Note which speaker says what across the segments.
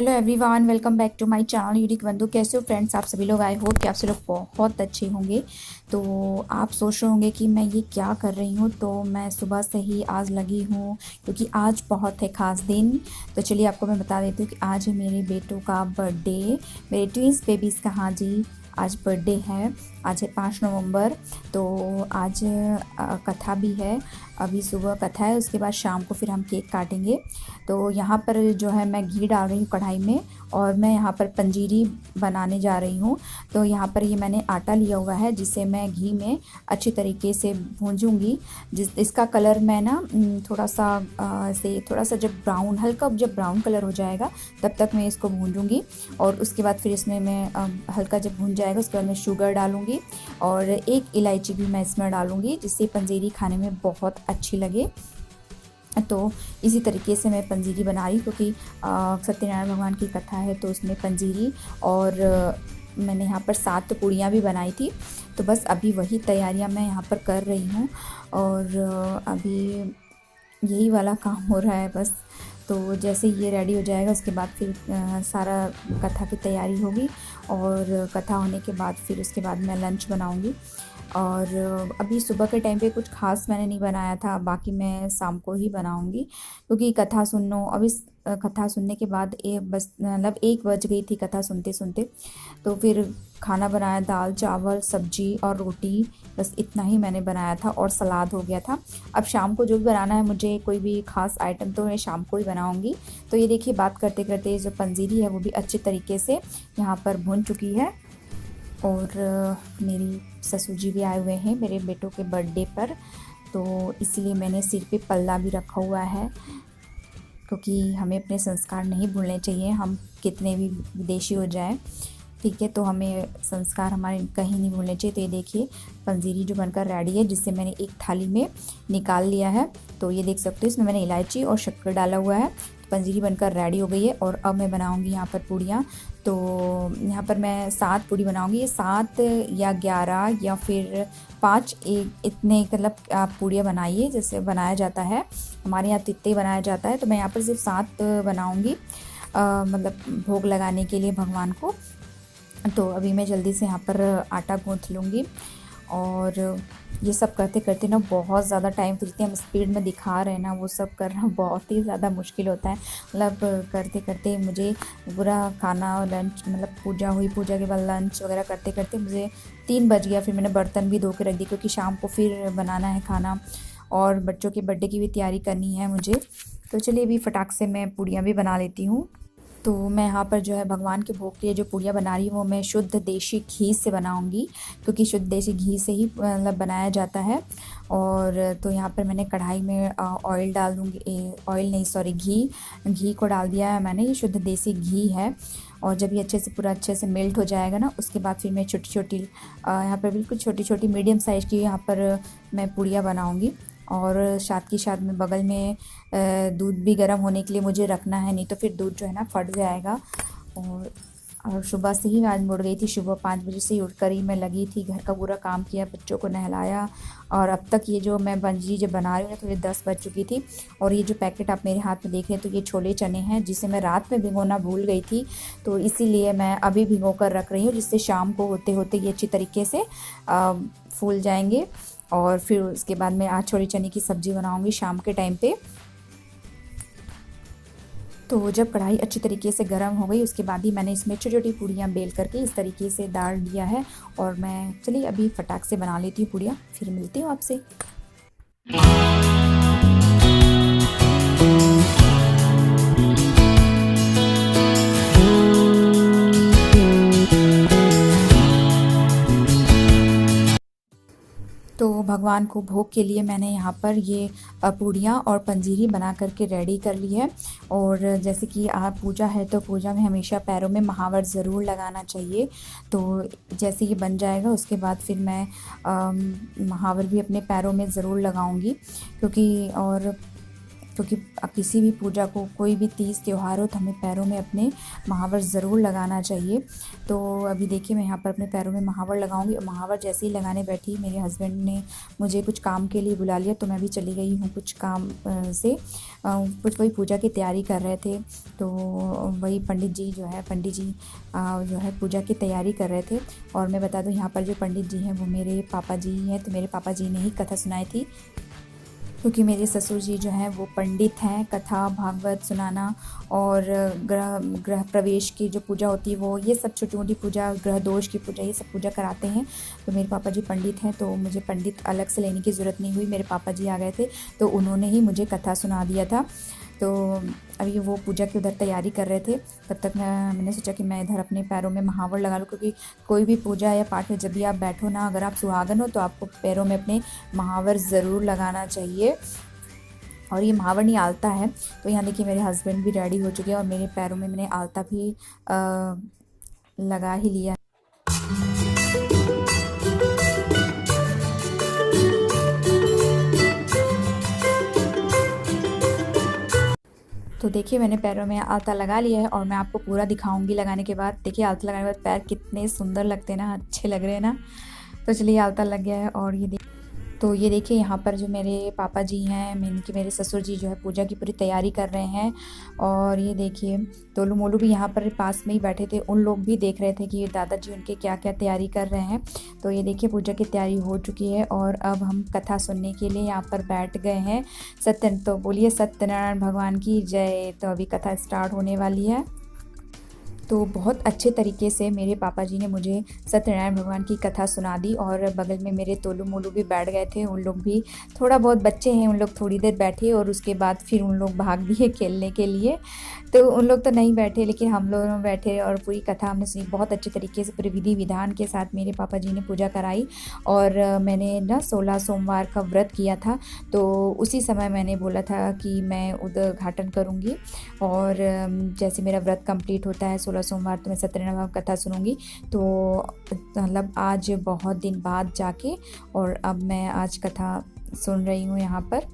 Speaker 1: Hello everyone, welcome back to my channel unique Bandhu. कैसे हो friends आप सभी लोग? आई होप कि आप सभी लोग बहुत अच्छे होंगे। तो आप सोच रहे होंगे कि मैं ये क्या कर रही हूँ। तो मैं सुबह से ही आज लगी हूँ क्योंकि आज बहुत है ख़ास दिन। तो चलिए आपको मैं बता देती हूँ कि आज है मेरे बेटों का बर्थडे, मेरे ट्विंस बेबीज़ का। हाँ जी, आज बर्थडे है। आज है 5 नवंबर। तो आज कथा भी है। अभी सुबह कथा है, उसके बाद शाम को फिर हम केक काटेंगे। तो यहाँ पर जो है मैं घी डाल रही हूँ कढ़ाई में और मैं यहाँ पर पंजीरी बनाने जा रही हूँ। तो यहाँ पर ये मैंने आटा लिया हुआ है जिसे मैं घी में अच्छी तरीके से भूंजूंगी। इसका कलर मैं ना थोड़ा सा ऐसे थोड़ा सा जब ब्राउन, हल्का जब ब्राउन कलर हो जाएगा तब तक मैं इसको भूंजूंगी। और उसके बाद फिर इसमें मैं हल्का जब भून जाएगा उसके बाद मैं शुगर डालूँगी और एक इलायची भी मैं इसमें डालूँगी जिससे पंजीरी खाने में बहुत अच्छी लगे। तो इसी तरीके से मैं पंजीरी बना रही क्योंकि सत्यनारायण भगवान की कथा है तो उसमें पंजीरी और मैंने यहाँ पर 7 पूड़ियाँ भी बनाई थी। तो बस अभी वही तैयारियाँ मैं यहाँ पर कर रही हूँ और अभी यही वाला काम हो रहा है बस। तो जैसे ये रेडी हो जाएगा उसके बाद फिर सारा कथा की तैयारी होगी और कथा होने के बाद फिर उसके बाद मैं लंच बनाऊंगी। और अभी सुबह के टाइम पे कुछ ख़ास मैंने नहीं बनाया था, बाकी मैं शाम को ही बनाऊंगी क्योंकि कथा सुनो। अभी कथा सुनने के बाद बस मतलब 1 बज गई थी कथा सुनते सुनते। तो फिर खाना बनाया, दाल चावल सब्जी और रोटी, बस इतना ही मैंने बनाया था और सलाद हो गया था। अब शाम को जो भी बनाना है मुझे, कोई भी ख़ास आइटम तो मैं शाम को ही बनाऊंगी। तो ये देखिए बात करते करते जो पंजीरी है वो भी अच्छे तरीके से यहाँ पर भुन चुकी है। और मेरी ससुर जी भी आए हुए हैं मेरे बेटों के बर्थडे पर, तो इसलिए मैंने सिर पे पल्ला भी रखा हुआ है क्योंकि हमें अपने संस्कार नहीं भूलने चाहिए, हम कितने भी विदेशी हो जाएं। ठीक है, तो हमें संस्कार हमारे कहीं नहीं भूलने चाहिए। तो ये देखिए पंजीरी जो बनकर रेडी है जिससे मैंने एक थाली में निकाल लिया है। तो ये देख सकते हो इसमें मैंने इलायची और शक्कर डाला हुआ है। पंजीरी बनकर रेडी हो गई है और अब मैं बनाऊंगी यहाँ पर पूड़ियाँ। तो यहाँ पर मैं 7 पूड़ी बनाऊंगी। ये 7 या 11 या फिर 5 एक इतने मतलब आप पूड़ियाँ बनाइए जैसे बनाया जाता है। हमारे यहाँ तो इतने ही बनाया जाता है। तो मैं यहाँ पर सिर्फ 7 बनाऊँगी मतलब भोग लगाने के लिए भगवान को। तो अभी मैं जल्दी से यहाँ पर आटा गूँथ लूँगी और ये सब करते करते ना बहुत ज़्यादा टाइम, तो जितने हम स्पीड में दिखा रहे हैं ना वो सब करना बहुत ही ज़्यादा मुश्किल होता है। मतलब करते करते मुझे पूरा खाना और लंच, मतलब पूजा हुई, पूजा के बाद लंच वगैरह करते करते मुझे 3 बज गया। फिर मैंने बर्तन भी धो के रख दी क्योंकि शाम को फिर बनाना है खाना और बच्चों के बर्थडे की भी तैयारी करनी है मुझे। तो चलिए अभी फटाक से मैं पूड़ियाँ भी बना लेती हूँ। तो मैं यहाँ पर जो है भगवान के भोग के लिए जो पूड़ियाँ बना रही हूँ वो मैं शुद्ध देशी घी से बनाऊँगी क्योंकि शुद्ध देशी घी से ही मतलब बनाया जाता है। और तो यहाँ पर मैंने कढ़ाई में ऑयल डाल दूँगी, ऑयल नहीं सॉरी घी को डाल दिया है मैंने। ये शुद्ध देसी घी है और जब ये अच्छे से पूरा अच्छे से मेल्ट हो जाएगा ना उसके बाद फिर मैं छोटी छोटी यहाँ पर बिल्कुल छोटी छोटी मीडियम साइज़ की यहाँ पर मैं पूड़ियाँ बनाऊँगी। और साथ ही साथ में बगल में दूध भी गर्म होने के लिए मुझे रखना है, नहीं तो फिर दूध जो है ना फट जाएगा। और सुबह से ही आज मुड़ गई थी, सुबह 5 बजे से ही उठकर ही मैं लगी थी, घर का पूरा काम किया, बच्चों को नहलाया और अब तक ये जो मैं पंजीरी जब बना रही हूँ तो ये 10 बज चुकी थी। और ये जो पैकेट आप मेरे हाथ में देख रहे हैं तो ये छोले चने हैं जिसे मैं रात में भिगोना भूल गई थी। तो इसीलिए मैं अभी भिगो कर रख रही हूँ जिससे शाम को होते होते ये अच्छी तरीके से फूल जाएंगे। और फिर उसके बाद मैं आज छोले चने की सब्ज़ी बनाऊंगी शाम के टाइम पे। तो जब कढ़ाई अच्छी तरीके से गर्म हो गई उसके बाद ही मैंने इसमें छोटी छोटी पूड़ियाँ बेल करके इस तरीके से डाल दिया है। और मैं चलिए अभी फटाक से बना लेती हूँ पूड़ियाँ, फिर मिलती हूँ आपसे। तो भगवान को भोग के लिए मैंने यहाँ पर ये पूड़ियाँ और पंजीरी बना करके रेडी कर ली है। और जैसे कि आप पूजा है तो पूजा में हमेशा पैरों में महावर ज़रूर लगाना चाहिए। तो जैसे ये बन जाएगा उसके बाद फिर मैं महावर भी अपने पैरों में ज़रूर लगाऊंगी क्योंकि और क्योंकि किसी भी पूजा को, कोई भी तीज त्यौहार हो, तो हमें पैरों में अपने महावर ज़रूर लगाना चाहिए। तो अभी देखिए मैं यहाँ पर अपने पैरों में महावर लगाऊंगी, और महावर जैसे ही लगाने बैठी मेरे हस्बैंड ने मुझे कुछ काम के लिए बुला लिया, तो मैं भी चली गई हूँ कुछ काम से। कुछ वही पूजा की तैयारी कर रहे थे, तो वही पंडित जी जो है पूजा की तैयारी कर रहे थे। और मैं बता दूँ यहाँ पर जो पंडित जी हैं वो मेरे पापा जी हैं, तो मेरे पापा जी ने ही कथा सुनाई थी, क्योंकि मेरे ससुर जी जो हैं वो पंडित हैं। कथा भागवत सुनाना और ग्रह प्रवेश की जो पूजा होती है वो, ये सब छोटी मोटी पूजा, ग्रह दोष की पूजा, ये सब पूजा कराते हैं। तो मेरे पापा जी पंडित हैं, तो मुझे पंडित अलग से लेने की ज़रूरत नहीं हुई। मेरे पापा जी आ गए थे तो उन्होंने ही मुझे कथा सुना दिया था। तो अभी वो पूजा की उधर तैयारी कर रहे थे, तब तक मैंने सोचा कि मैं इधर अपने पैरों में महावर लगा लूँ, क्योंकि कोई भी पूजा या पाठ में जब भी आप बैठो ना, अगर आप सुहागन हो तो आपको पैरों में अपने महावर ज़रूर लगाना चाहिए। और ये महावर नहीं, आलता है। तो यहाँ देखिए मेरे हस्बैंड भी रेडी हो चुके हैं, और मेरे पैरों में मैंने आलता भी लगा ही लिया। तो देखिए मैंने पैरों में आलता लगा लिया है, और मैं आपको पूरा दिखाऊंगी लगाने के बाद। देखिए आलता लगाने के बाद पैर कितने सुंदर लगते हैं ना, अच्छे लग रहे हैं ना। तो चलिए आलता लग गया है, और ये देखिए यहाँ पर जो मेरे पापा जी हैं, मेरे ससुर जी जो है पूजा की पूरी तैयारी कर रहे हैं। और ये देखिए तोलू मोलू भी यहाँ पर पास में ही बैठे थे, उन लोग भी देख रहे थे कि दादाजी उनके क्या क्या तैयारी कर रहे हैं। तो ये देखिए पूजा की तैयारी हो चुकी है, और अब हम कथा सुनने के लिए यहाँ पर बैठ गए हैं। तो बोलिए सत्यनारायण भगवान की जय। तो अभी कथा स्टार्ट होने वाली है। तो बहुत अच्छे तरीके से मेरे पापा जी ने मुझे सत्यनारायण भगवान की कथा सुना दी, और बगल में मेरे तोलू मोलू भी बैठ गए थे। उन लोग भी, थोड़ा बहुत बच्चे हैं, उन लोग थोड़ी देर बैठे, और उसके बाद फिर उन लोग भाग दिए खेलने के लिए। तो उन लोग तो नहीं बैठे, लेकिन हम लोग बैठे और पूरी कथा हमने सुनी। बहुत अच्छे तरीके से पूरे विधि विधान के साथ मेरे पापा जी ने पूजा कराई। और मैंने ना 16 सोमवार का व्रत किया था, तो उसी समय मैंने बोला था कि मैं उद्घाटन करूँगी। और जैसे मेरा व्रत कंप्लीट होता है 16 सोमवार, तो मैं सत्यनारायण भगवान कथा सुनूंगी। तो मतलब आज बहुत दिन बाद जाके, और अब मैं आज कथा सुन रही हूँ यहाँ पर।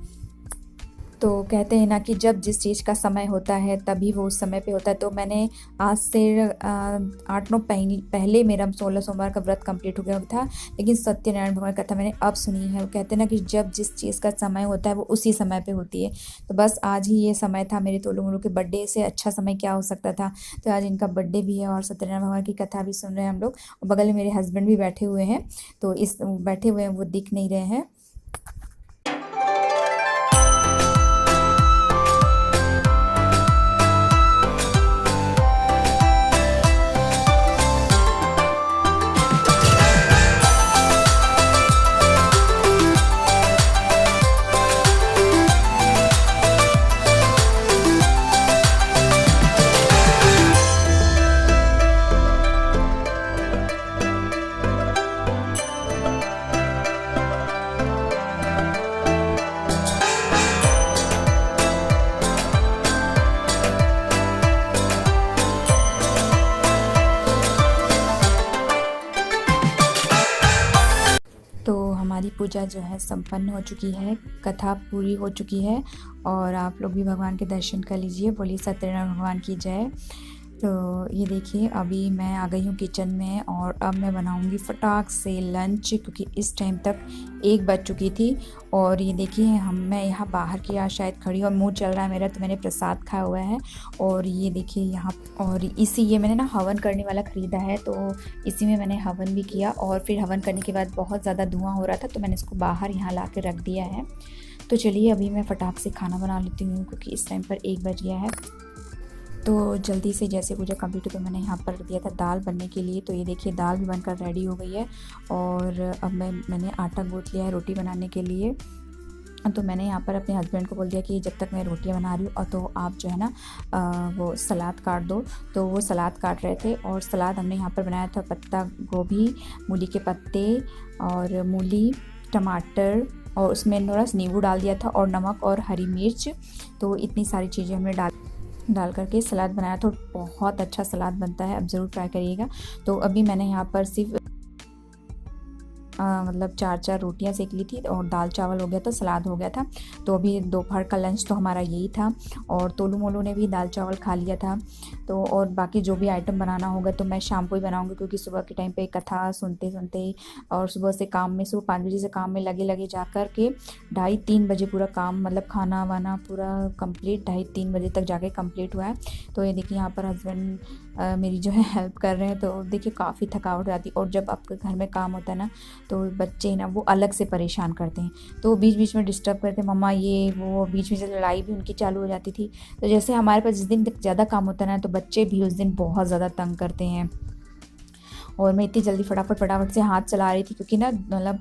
Speaker 1: तो कहते हैं ना कि जब जिस चीज़ का समय होता है तभी वो उस समय पे होता है। तो मैंने आज से 8-9 पहले मेरा 16 सोमवार का व्रत कंप्लीट हो गया था, लेकिन सत्यनारायण भगवान कथा मैंने अब सुनी है। वो कहते हैं ना कि जब जिस चीज़ का समय होता है वो उसी समय पे होती है। तो बस आज ही ये समय था मेरे तोलू मोलू के बर्थडे से अच्छा समय क्या हो सकता था। तो आज इनका बर्थडे भी है, और सत्यनारायण भगवान की कथा भी सुन रहे हैं हम लोग। और बगल में मेरे हस्बैंड भी बैठे हुए हैं, तो बैठे हुए हैं, वो दिख नहीं रहे हैं। तो हमारी पूजा जो है संपन्न हो चुकी है, कथा पूरी हो चुकी है, और आप लोग भी भगवान के दर्शन कर लीजिए। बोलिए सत्यनारायण भगवान की जय। तो ये देखिए अभी मैं आ गई हूँ किचन में, और अब मैं बनाऊँगी फटाक से लंच, क्योंकि इस टाइम तक 1 बज चुकी थी। और ये देखिए मैं यहाँ बाहर की आज शायद खड़ी और मुँह चल रहा है मेरा, तो मैंने प्रसाद खाया हुआ है। और ये देखिए यहाँ, और ये मैंने ना हवन करने वाला ख़रीदा है, तो इसी में मैंने हवन भी किया। और फिर हवन करने के बाद बहुत ज़्यादा धुआं हो रहा था, तो मैंने इसको बाहर यहाँ ला के रख दिया है। तो चलिए अभी मैं फटाक से खाना बना लेती हूँ, क्योंकि इस टाइम पर 1 बज गया है। तो जल्दी से जैसे पूजा कंप्लीट हुई, तो मैंने यहाँ पर रख दिया था दाल बनने के लिए। तो ये देखिए दाल भी बनकर रेडी हो गई है, और अब मैंने आटा गूँथ लिया है रोटी बनाने के लिए। तो मैंने यहाँ पर अपने हस्बैंड को बोल दिया कि जब तक मैं रोटियाँ बना रही हूँ, और तो आप जो है ना वो सलाद काट दो। तो वो सलाद काट रहे थे, और सलाद हमने यहाँ पर बनाया था पत्ता गोभी, मूली के पत्ते, और मूली, टमाटर, और उसमें थोड़ा नींबू डाल दिया था, और नमक और हरी मिर्च। तो इतनी सारी चीज़ें हमने डाल करके सलाद बनाया, तो बहुत अच्छा सलाद बनता है, अब ज़रूर ट्राई करिएगा। तो अभी मैंने यहाँ पर सिर्फ मतलब 4-4 रोटियां सेक ली थी और दाल चावल हो गया था, सलाद हो गया था। तो अभी दोपहर का लंच तो हमारा यही था। और तोलू मोलू ने भी दाल चावल खा लिया था। तो और बाकी जो भी आइटम बनाना होगा तो मैं शाम को ही बनाऊँगी, क्योंकि सुबह के टाइम पे कथा सुनते सुनते ही और सुबह से काम में, सुबह 5 बजे से काम में लगे लगे जा कर के 2:30-3 बजे पूरा काम, मतलब खाना वाना पूरा कंप्लीट 2:30-3 बजे तक जाके कंप्लीट हुआ है। तो ये देखिए यहाँ पर हस्बैंड मेरी जो है हेल्प कर रहे हैं। तो देखिए काफ़ी थकावट हो जाती है, और जब आपके घर में काम होता है ना तो बच्चे ना वो अलग से परेशान करते हैं, तो बीच बीच में डिस्टर्ब करते हैं, मम्मा ये वो, बीच में से लड़ाई भी उनकी चालू हो जाती थी। तो जैसे हमारे पास जिस दिन ज़्यादा काम होता है ना तो बच्चे भी उस दिन बहुत ज़्यादा तंग करते हैं। और मैं इतनी जल्दी फटाफट से हाथ चला रही थी, क्योंकि ना मतलब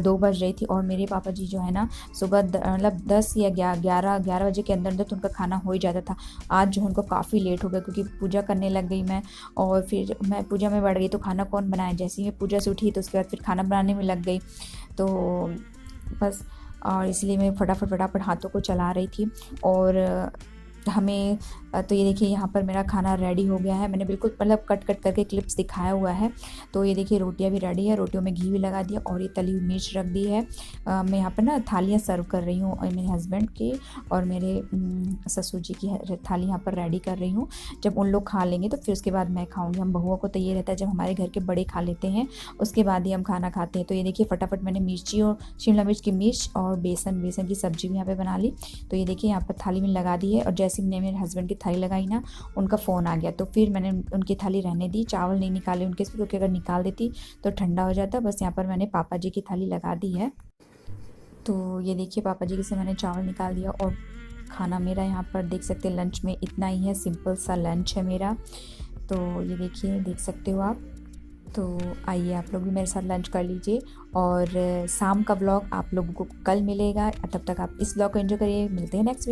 Speaker 1: 2 बज रही थी, और मेरे पापा जी जो है ना सुबह मतलब 10 या 11 बजे के अंदर अंदर तो उनका खाना हो ही जाता था। आज जो उनको काफ़ी लेट हो गया, क्योंकि पूजा करने लग गई मैं, और फिर मैं पूजा में बढ़ गई तो खाना कौन बनाए। जैसे ही मैं पूजा से उठी तो उसके बाद फिर खाना बनाने में लग गई। तो बस, और इसलिए मैं फटाफट हाथों को चला रही थी। और हमें तो ये देखिए यहाँ पर मेरा खाना रेडी हो गया है। मैंने बिल्कुल मतलब कट कट करके क्लिप्स दिखाया हुआ है। तो ये देखिए रोटियाँ भी रेडी है, रोटियों में घी भी लगा दिया और ये तली हुई मिर्च रख दी है। मैं यहाँ पर ना थालियाँ सर्व कर रही हूँ, और मेरे हस्बैंड की और मेरे ससुर जी की थाली यहाँ पर रेडी कर रही हूँ। जब उन लोग खा लेंगे तो फिर उसके बाद मैं खाऊँगी। हम बहुओं को तो ये रहता है जब हमारे घर के बड़े खा लेते हैं उसके बाद ही हम खाना खाते हैं। तो ये देखिए फटाफट मैंने मिर्ची और शिमला मिर्च की मिर्च और बेसन की सब्ज़ी भी यहाँ पर बना ली। तो ये देखिए यहाँ पर थाली में लगा दी है, और जैसे मैंने मेरे हस्बैंड की थाली लगाई ना, उनका फ़ोन आ गया, तो फिर मैंने उनकी थाली रहने दी। चावल नहीं निकाले उनके से, क्योंकि अगर निकाल देती तो ठंडा हो जाता। बस यहाँ पर मैंने पापा जी की थाली लगा दी है। तो ये देखिए पापा जी की से मैंने चावल निकाल दिया, और खाना मेरा यहाँ पर देख सकते हैं लंच में इतना ही है, सिंपल सा लंच है मेरा। तो ये देखिए देख सकते हो आप। तो आइए आप लोग भी मेरे साथ लंच कर लीजिए, और शाम का व्लॉग आप लोगों को कल मिलेगा। तब तक आप इस व्लॉग को एंजॉय करिए। मिलते हैं नेक्स्ट